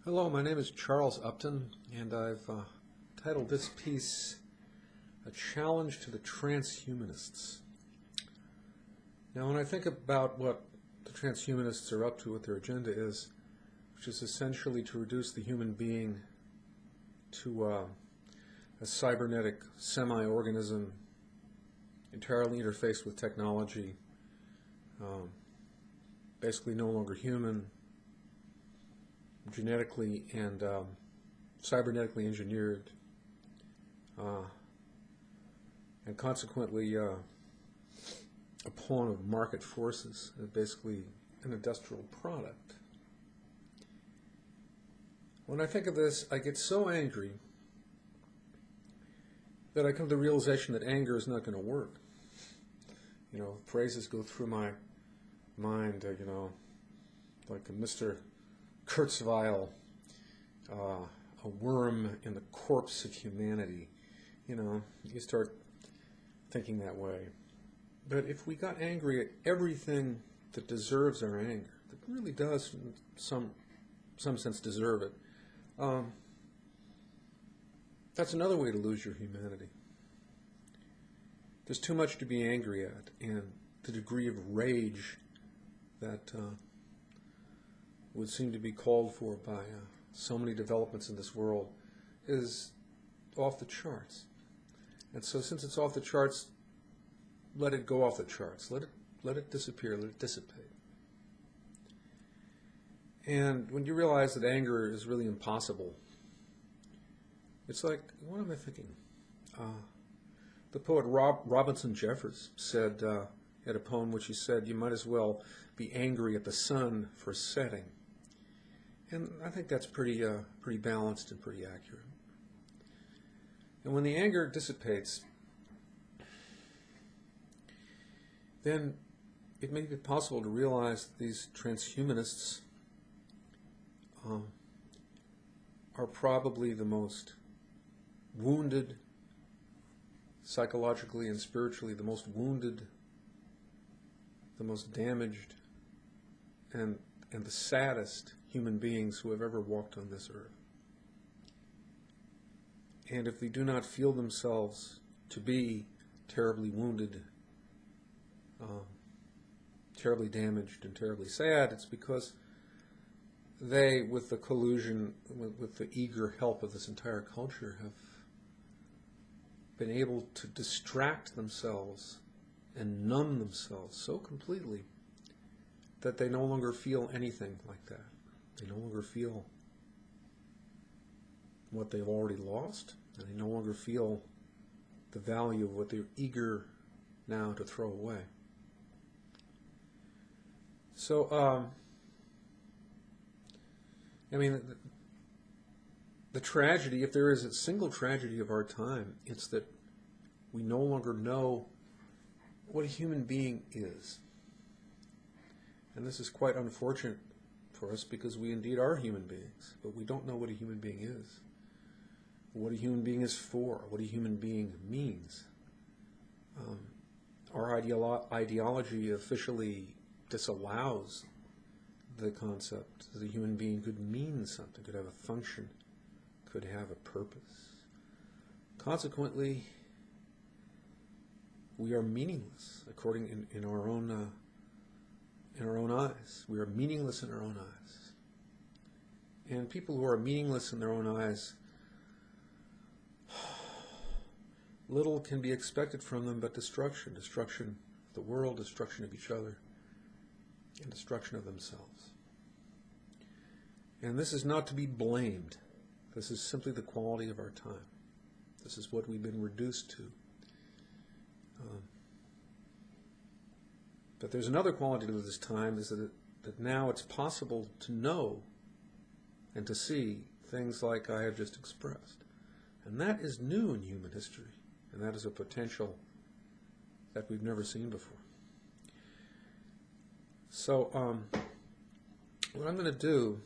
Hello, my name is Charles Upton, and I've titled this piece, A Challenge to the Transhumanists. Now, when I think about what the transhumanists are up to, what their agenda is, which is essentially to reduce the human being to a cybernetic semi-organism entirely interfaced with technology, basically no longer human, genetically and cybernetically engineered, and consequently a pawn of market forces, basically an industrial product. When I think of this, I get so angry that I come to the realization that anger is not going to work. You know, phrases go through my mind, like a Mr. Kurzweil, a worm in the corpse of humanity. You start thinking that way. But if we got angry at everything that deserves our anger, that really does, in some sense, deserve it, that's another way to lose your humanity. There's too much to be angry at, and the degree of rage that would seem to be called for by so many developments in this world is off the charts. And so since it's off the charts, let it go off the charts. Let it disappear. Let it dissipate. And when you realize that anger is really impossible, it's like, what am I thinking? The poet Robinson Jeffers said, had a poem which he said, you might as well be angry at the sun for setting. And I think that's pretty balanced and pretty accurate. And when the anger dissipates, then it may be possible to realize that these transhumanists are probably the most wounded, psychologically and spiritually, the most wounded, the most damaged, and the saddest human beings who have ever walked on this earth. And if they do not feel themselves to be terribly wounded, terribly damaged, and terribly sad, it's because they, with the collusion, with the eager help of this entire culture, have been able to distract themselves and numb themselves so completely that they no longer feel anything like that. They no longer feel what they've already lost, and they no longer feel the value of what they're eager now to throw away. So, the tragedy, if there is a single tragedy of our time, it's that we no longer know what a human being is. And this is quite unfortunate for us because we indeed are human beings, but we don't know what a human being is, what a human being is for, what a human being means. Our ideology officially disallows the concept that a human being could mean something, could have a function, could have a purpose. Consequently, we are meaningless according in our own eyes. We are meaningless in our own eyes. And people who are meaningless in their own eyes, little can be expected from them but destruction. Destruction of the world, destruction of each other, and destruction of themselves. And this is not to be blamed. This is simply the quality of our time. This is what we've been reduced to. But there's another quality to this time, is that now it's possible to know and to see things like I have just expressed. And that is new in human history, and that is a potential that we've never seen before. So, what I'm going to do,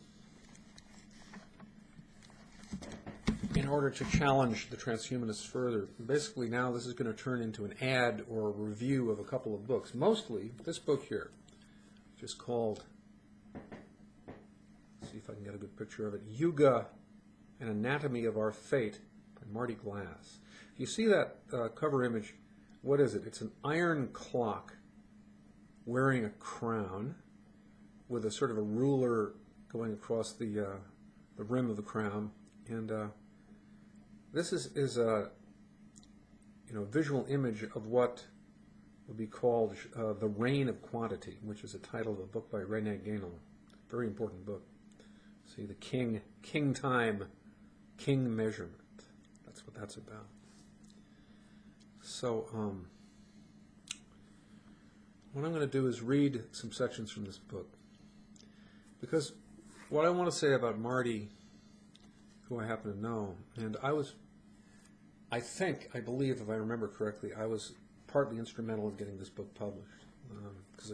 in order to challenge the transhumanists further, basically now this is going to turn into an ad or a review of a couple of books. Mostly this book here, which is called see if I can get a good picture of it. Yuga, An Anatomy of Our Fate by Marty Glass. If you see that cover image, what is it? It's an iron clock wearing a crown with a sort of a ruler going across the rim of the crown. And this is a visual image of what would be called The Reign of Quantity, which is the title of a book by Rene Guénon. Very important book. See, the king time, king measurement. That's what that's about. So, what I'm going to do is read some sections from this book. Because what I want to say about Marty, who I happen to know, and I believe, if I remember correctly, I was partly instrumental in getting this book published. Because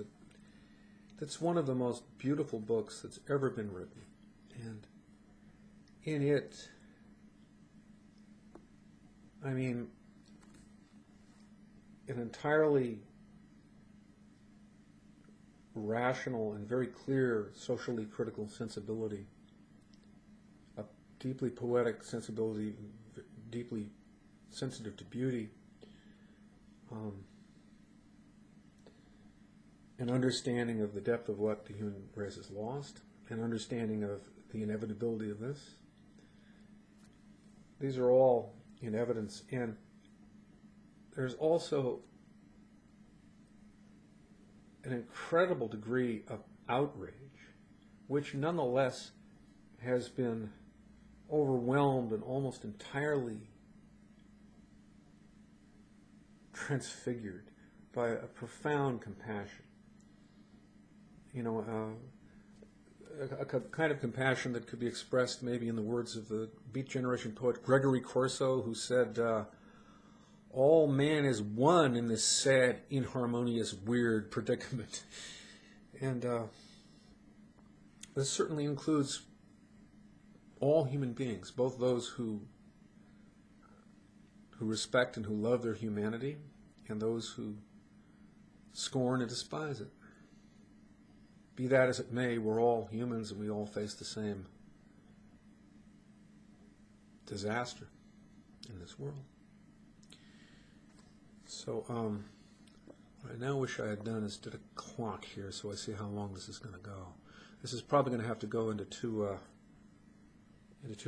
it's one of the most beautiful books that's ever been written. And in it, I mean, an entirely rational and very clear socially critical sensibility, a deeply poetic sensibility, deeply sensitive to beauty, an understanding of the depth of what the human race has lost, an understanding of the inevitability of this. These are all in evidence, and there's also an incredible degree of outrage, which nonetheless has been overwhelmed and almost entirely transfigured by a profound compassion. A kind of compassion that could be expressed maybe in the words of the Beat Generation poet Gregory Corso, who said, all man is one in this sad, inharmonious, weird predicament. And this certainly includes all human beings, both those who respect and who love their humanity, and those who scorn and despise it. Be that as it may, we're all humans and we all face the same disaster in this world. So, what I now wish I had done is did a clock here so I see how long this is going to go. This is probably going to have to go into two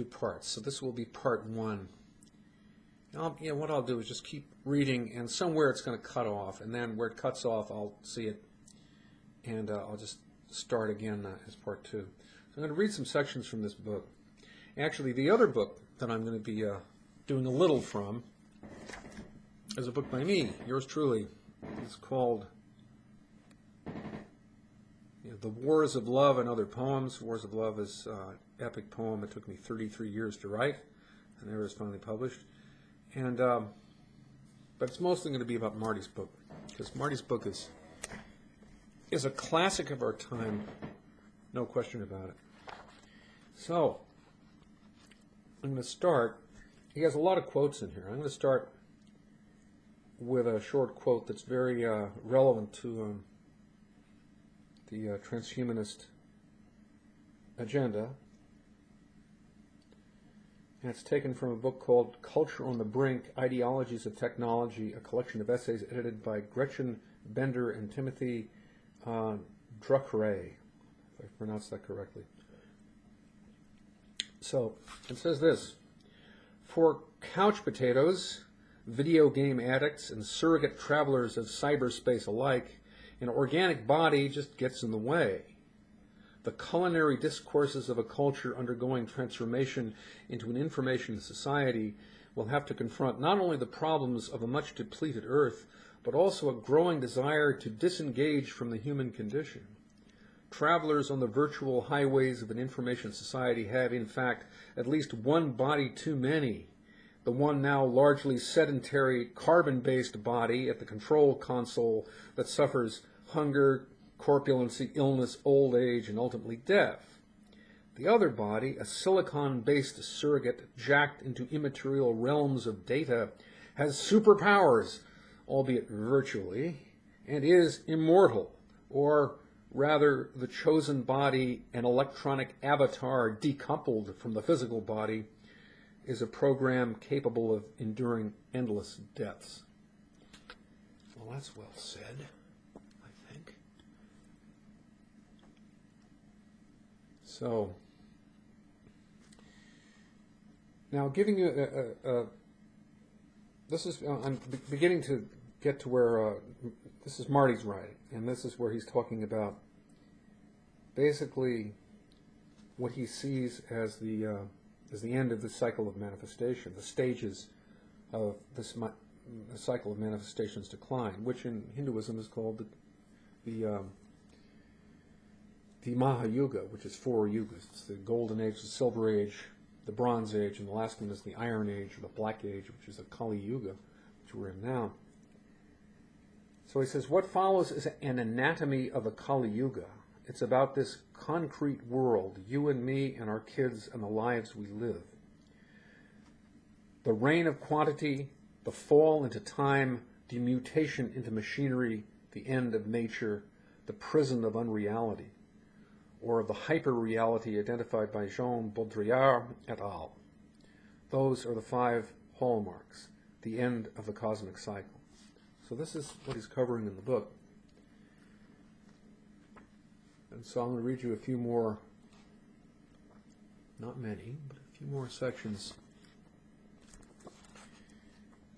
parts. So this will be part one. What I'll do is just keep reading, and somewhere it's going to cut off, and then where it cuts off, I'll see it, and I'll just start again as part two. So I'm going to read some sections from this book. Actually, the other book that I'm going to be doing a little from is a book by me, yours truly. It's called The Wars of Love and Other Poems. Wars of Love is an epic poem that took me 33 years to write, and there it was finally published. And but it's mostly going to be about Marty's book, because Marty's book is a classic of our time, no question about it. So I'm going to start. He has a lot of quotes in here. I'm going to start with a short quote that's very relevant to the transhumanist agenda. And it's taken from a book called Culture on the Brink, Ideologies of Technology, a collection of essays edited by Gretchen Bender and Timothy Druckray, if I pronounced that correctly. So, it says this: for couch potatoes, video game addicts, and surrogate travelers of cyberspace alike, an organic body just gets in the way. The culinary discourses of a culture undergoing transformation into an information society will have to confront not only the problems of a much depleted Earth, but also a growing desire to disengage from the human condition. Travelers on the virtual highways of an information society have, in fact, at least one body too many. The one now largely sedentary, carbon-based body at the control console that suffers hunger, corpulency, illness, old age, and ultimately death. The other body, a silicon-based surrogate jacked into immaterial realms of data, has superpowers, albeit virtually, and is immortal, or Rather, the chosen body, an electronic avatar decoupled from the physical body, is a program capable of enduring endless deaths. Well, that's well said, I think. So, now giving you this is, I'm beginning to get to where, this is Marty's writing, and this is where he's talking about basically what he sees as the end of the cycle of manifestation, the stages of this the cycle of manifestation's decline, which in Hinduism is called the Mahayuga, which is 4 yugas. It's the Golden Age, the Silver Age, the Bronze Age, and the last one is the Iron Age, or the Black Age, which is the Kali Yuga, which we're in now. So he says, what follows is an anatomy of a Kali Yuga. It's about this concrete world, you and me and our kids and the lives we live. The reign of quantity, the fall into time, the mutation into machinery, the end of nature, the prison of unreality, or of the hyper-reality identified by Jean Baudrillard et al. Those are the 5 hallmarks, the end of the cosmic cycle. So this is what he's covering in the book. And so I'm going to read you a few more, not many, but a few more sections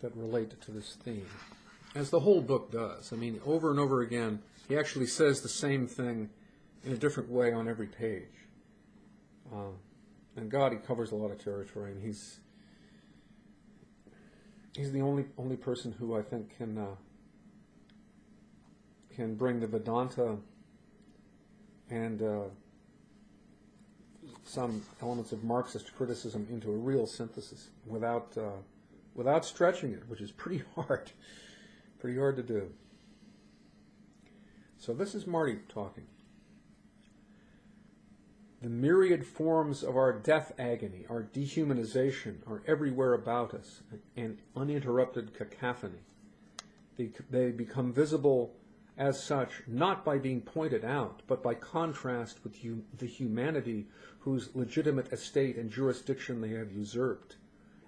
that relate to this theme, as the whole book does. I mean, over and over again, he actually says the same thing in a different way on every page. And God, he covers a lot of territory, and he's the only person who I think can bring the Vedanta and some elements of Marxist criticism into a real synthesis without stretching it, which is pretty hard to do. So this is Marty talking. The myriad forms of our death agony, our dehumanization, are everywhere about us, an uninterrupted cacophony. They become visible as such, not by being pointed out, but by contrast with the humanity whose legitimate estate and jurisdiction they have usurped,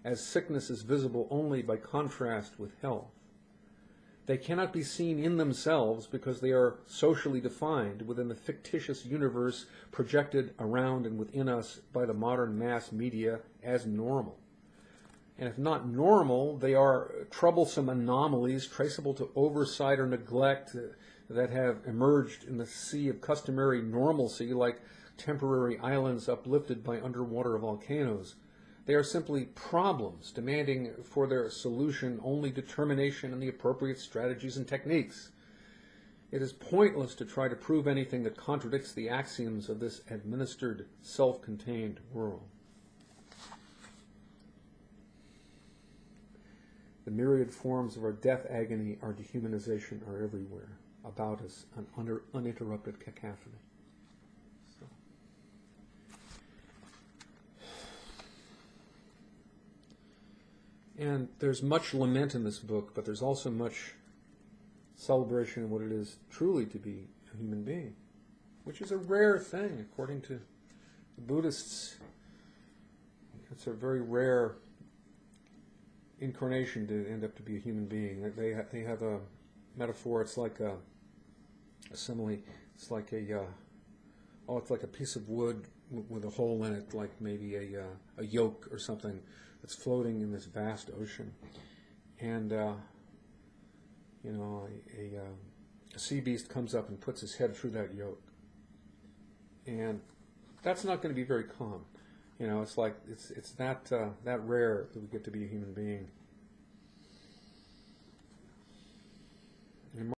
as sickness is visible only by contrast with health. They cannot be seen in themselves because they are socially defined within the fictitious universe projected around and within us by the modern mass media as normal. And if not normal, they are troublesome anomalies traceable to oversight or neglect that have emerged in the sea of customary normalcy, like temporary islands uplifted by underwater volcanoes. They are simply problems demanding for their solution only determination and the appropriate strategies and techniques. It is pointless to try to prove anything that contradicts the axioms of this administered, self-contained world. The myriad forms of our death agony, our dehumanization are everywhere, about us, an uninterrupted cacophony. So. And there's much lament in this book, but there's also much celebration of what it is truly to be a human being, which is a rare thing, according to the Buddhists. It's a very rare incarnation to end up to be a human being. They have a metaphor. It's like a simile. It's like it's like a piece of wood with a hole in it, like maybe a yoke or something that's floating in this vast ocean. And a sea beast comes up and puts his head through that yoke, and that's not going to be very calm. It's like it's that rare that we get to be a human being.